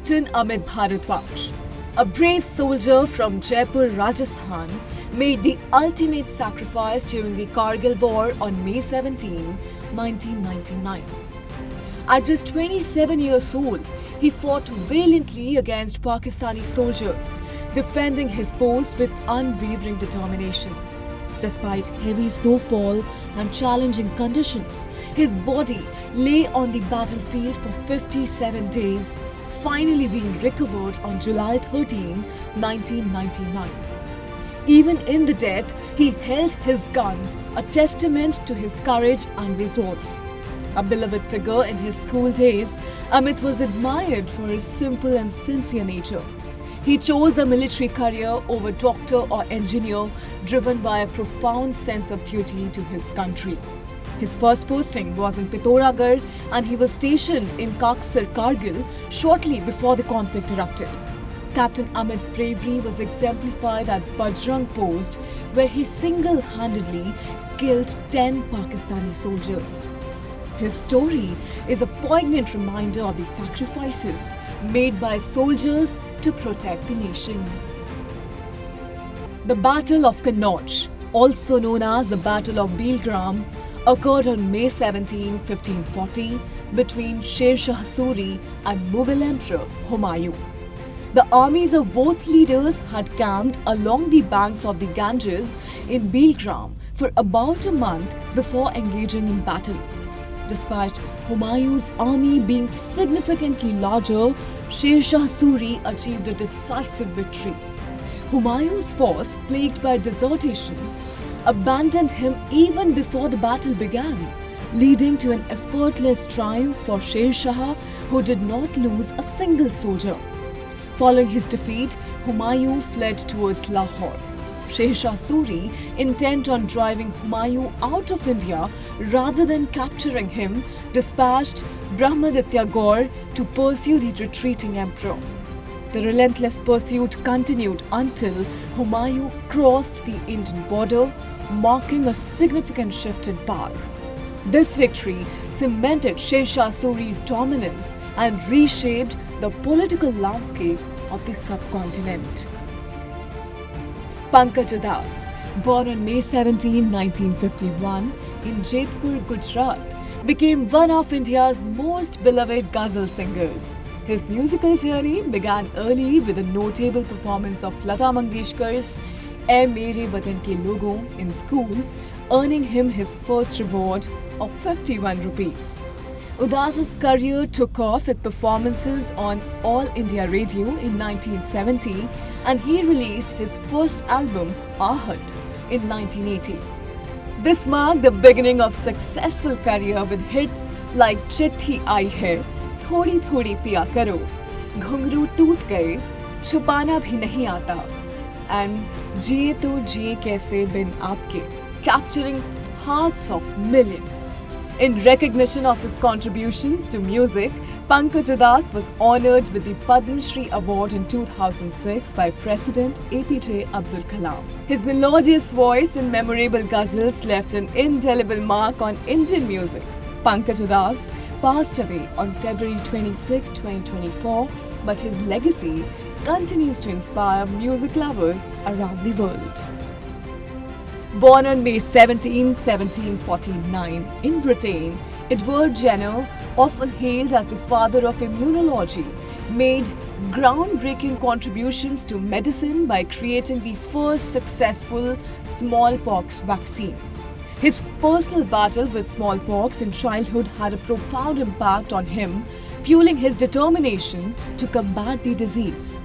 Captain Amit Bharadwaj, a brave soldier from Jaipur, Rajasthan, made the ultimate sacrifice during the Kargil War on May 17, 1999. At just 27 years old, he fought valiantly against Pakistani soldiers, defending his post with unwavering determination. Despite heavy snowfall and challenging conditions, his body lay on the battlefield for 57 days, finally being recovered on July 13, 1999. Even in the death, he held his gun, a testament to his courage and resolve. A beloved figure in his school days, Amit was admired for his simple and sincere nature. He chose a military career over doctor or engineer, driven by a profound sense of duty to his country. His first posting was in Pithoragarh and he was stationed in Kaksar, Kargil shortly before the conflict erupted. Captain Amit's bravery was exemplified at Bajrang Post, where he single-handedly killed 10 Pakistani soldiers. His story is a poignant reminder of the sacrifices made by soldiers to protect the nation. The Battle of Kannauj, also known as the Battle of Belgram, occurred on May 17, 1540 between Sher Shah Suri and Mughal Emperor Humayun. The armies of both leaders had camped along the banks of the Ganges in Belgram for about a month before engaging in battle. Despite Humayun's army being significantly larger, Sher Shah Suri achieved a decisive victory. Humayun's force, plagued by desertion, abandoned him even before the battle began, leading to an effortless triumph for Sher Shah, who did not lose a single soldier. Following his defeat, Humayun fled towards Lahore. Sher Shah Suri, intent on driving Humayun out of India rather than capturing him, dispatched Brahmaditya Gaur to pursue the retreating emperor. The relentless pursuit continued until Humayun crossed the Indian border, marking a significant shift in power. This victory cemented Sher Shah Suri's dominance and reshaped the political landscape of the subcontinent. Pankaj Udhas, born on May 17, 1951 in Jodhpur, Gujarat, became one of India's most beloved ghazal singers. His musical journey began early with a notable performance of Lata Mangeshkar's "Ae Mere Watan Ke Logon" in school, earning him his first reward of 51 rupees. Udhas's career took off with performances on All India Radio in 1970, and he released his first album, Aahat, in 1980. This marked the beginning of successful career with hits like Chithi Aayi Hai, Thodi Thodi Piya Karo, Ghunghru Toot Gaye, Chupana Bhi Nahi Aata, and Jiye To Jiye Kaise Bin Aapke, capturing hearts of millions. In recognition of his contributions to music, Pankaj Udhas was honored with the Padma Shri Award in 2006 by President APJ Abdul Kalam. His melodious voice and memorable ghazals left an indelible mark on Indian music. Pankaj Udhas passed away on February 26, 2024, but his legacy continues to inspire music lovers around the world. Born on May 17, 1749 in Britain, Edward Jenner, often hailed as the father of immunology, made groundbreaking contributions to medicine by creating the first successful smallpox vaccine. His personal battle with smallpox in childhood had a profound impact on him, fueling his determination to combat the disease.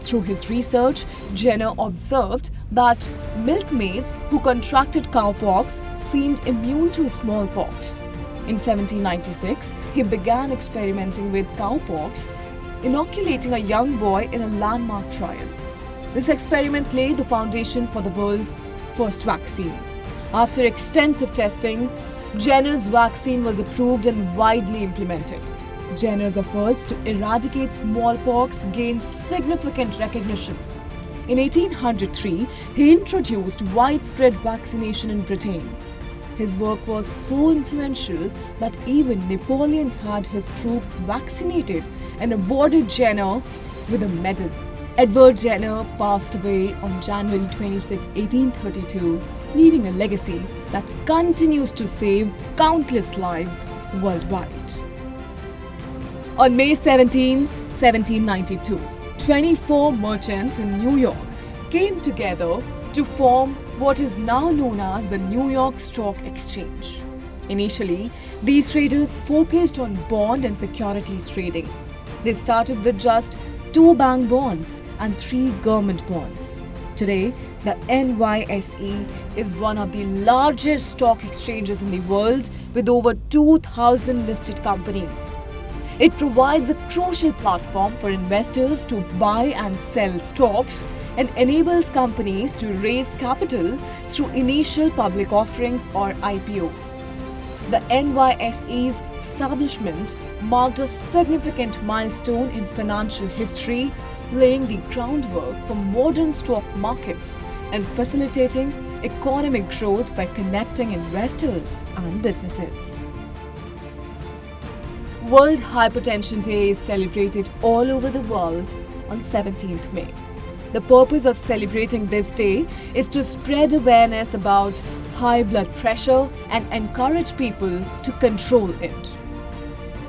Through his research, Jenner observed that milkmaids who contracted cowpox seemed immune to smallpox. In 1796, he began experimenting with cowpox, inoculating a young boy in a landmark trial. This experiment laid the foundation for the world's first vaccine. After extensive testing, Jenner's vaccine was approved and widely implemented. Jenner's efforts to eradicate smallpox gained significant recognition. In 1803, he introduced widespread vaccination in Britain. His work was so influential that even Napoleon had his troops vaccinated and awarded Jenner with a medal. Edward Jenner passed away on January 26, 1832, leaving a legacy that continues to save countless lives worldwide. On May 17, 1792, 24 merchants in New York came together to form what is now known as the New York Stock Exchange. Initially, these traders focused on bond and securities trading. They started with just 2 bank bonds and 3 government bonds. Today, the NYSE is one of the largest stock exchanges in the world with over 2,000 listed companies. It provides a crucial platform for investors to buy and sell stocks and enables companies to raise capital through initial public offerings or IPOs. The NYSE's establishment marked a significant milestone in financial history, laying the groundwork for modern stock markets and facilitating economic growth by connecting investors and businesses. World Hypertension Day is celebrated all over the world on 17th May. The purpose of celebrating this day is to spread awareness about high blood pressure and encourage people to control it.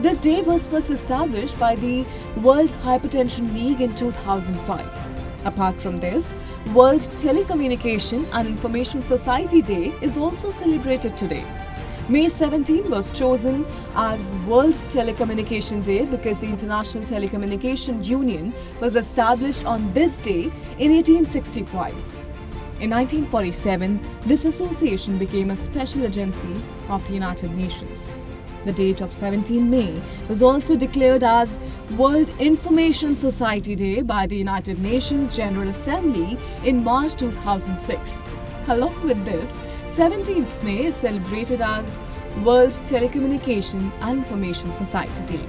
This day was first established by the World Hypertension League in 2005. Apart from this, World Telecommunication and Information Society Day is also celebrated today. May 17 was chosen as World Telecommunication Day because the International Telecommunication Union was established on this day in 1865. In 1947, this association became a special agency of the United Nations. The date of 17 May was also declared as World Information Society Day by the United Nations General Assembly in March 2006. Along with this, 17th May is celebrated as World Telecommunication and Information Society Day.